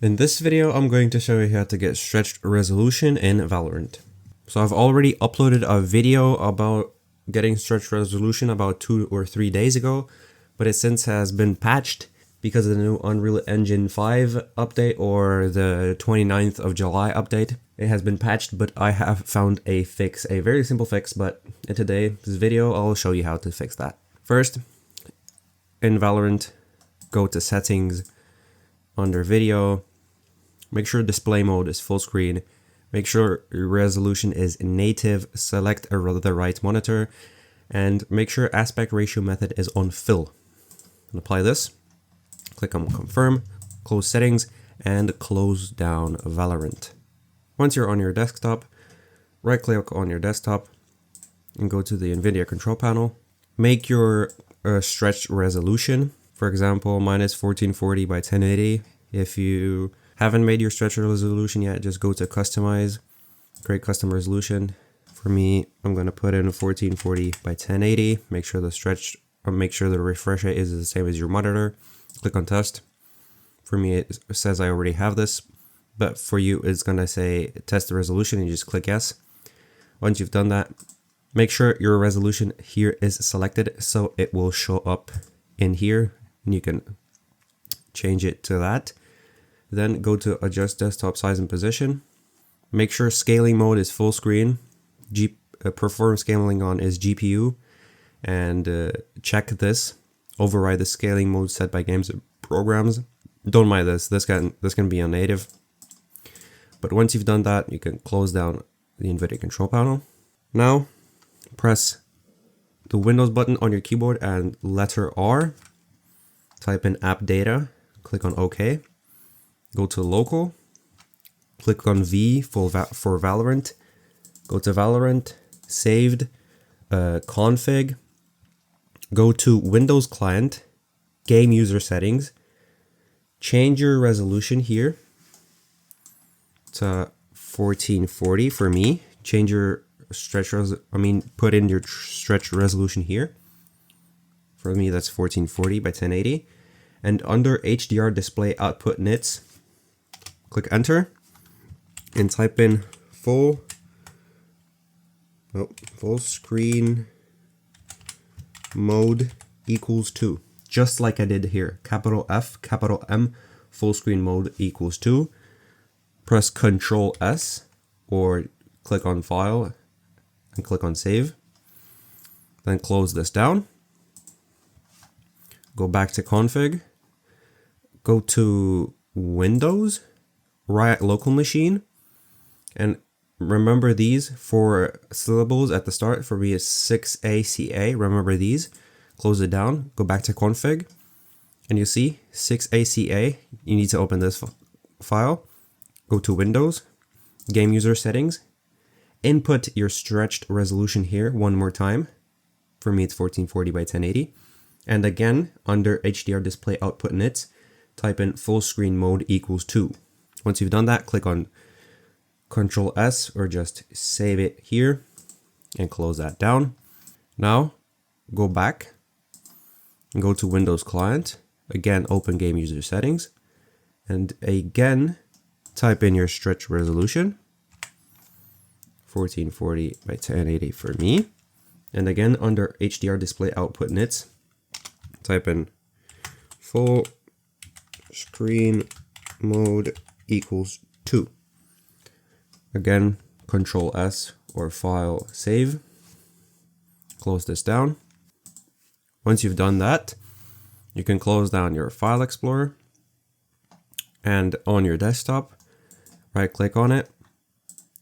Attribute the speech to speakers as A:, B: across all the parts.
A: In this video, I'm going to show you how to get stretched resolution in Valorant. So I've already uploaded a video about getting stretched resolution about 2 or 3 days ago, but it since has been patched because of the new Unreal Engine 5 update or the 29th of July update. It has been patched, but I have found a fix, a very simple fix, but in today's video, I'll show you how to fix that. First, in Valorant, go to settings, under video, make sure display mode is full screen, make sure your resolution is native, select the right monitor, and make sure aspect ratio method is on fill. And apply this, click on confirm, close settings, and close down Valorant. Once you're on your desktop, right click on your desktop and go to the Nvidia control panel. Make your stretched resolution, for example, minus 1440 by 1080. If you haven't made your stretch resolution yet, just go to customize, create custom resolution. For me, I'm going to put in 1440 by 1080. Make sure the refresh rate is the same as your monitor. Click on test. For me, it says I already have this, but for you, it's going to say test the resolution and you just click yes. Once you've done that, make sure your resolution here is selected so it will show up in here and you can change it to that. Then go to adjust desktop size and position. Make sure scaling mode is full screen. Perform scaling on is GPU, and check this. Override the scaling mode set by games and programs. Don't mind this. This can be on native. But once you've done that, you can close down the Nvidia control panel. Now, press the Windows button on your keyboard and letter R. Type in app data. Click on OK. Go to local. Click on V for Valorant. Go to Valorant. Saved. Config. Go to Windows Client. Game user settings. Change your resolution here to 1440 for me. Change your put in your stretch resolution here. For me, that's 1440 by 1080. And under HDR display output nits, click enter and type in full screen mode equals 2. Just like I did here. Capital F, capital M, full screen mode equals 2. Press Ctrl S or click on file and click on save. Then close this down. Go back to config. Go to Windows, right local machine, and remember these for syllables at the start. For me, it's 6ACA. Remember these. Close it down. Go back to config, and you see 6ACA. You need to open this file. Go to Windows, game user settings. Input your stretched resolution here one more time. For me, it's 1440 by 1080. And again, under HDR display output nits, type in full screen mode equals 2. Once you've done that, click on Ctrl S or just save it here and close that down. Now, go back and go to Windows Client. Again, open game user settings. And again, type in your stretch resolution. 1440 by 1080 for me. And again, under HDR display output nits, type in full screen mode equals 2. Again, Ctrl S or file save. Close this down. Once you've done that, you can close down your file explorer, and on your desktop, right click on it,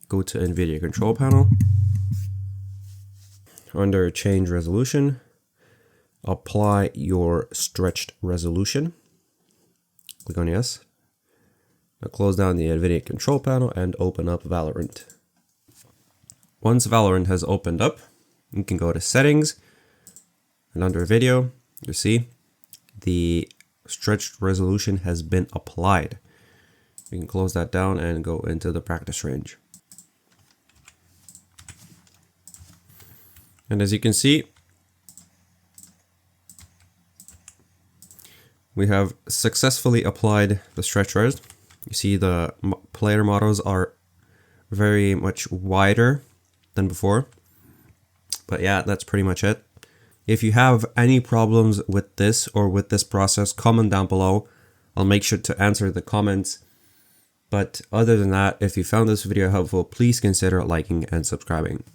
A: go to Nvidia control panel. Under change resolution, apply your stretched resolution. Click on yes. Now close down the Nvidia control panel and open up Valorant. Once Valorant has opened up, you can go to settings, and under video, you see the stretched resolution has been applied. You can close that down and go into the practice range. And as you can see, we have successfully applied the stretch res. You see the player models are very much wider than before. But yeah, that's pretty much it. If you have any problems with this or with this process, comment down below. I'll make sure to answer the comments. But other than that, if you found this video helpful, please consider liking and subscribing.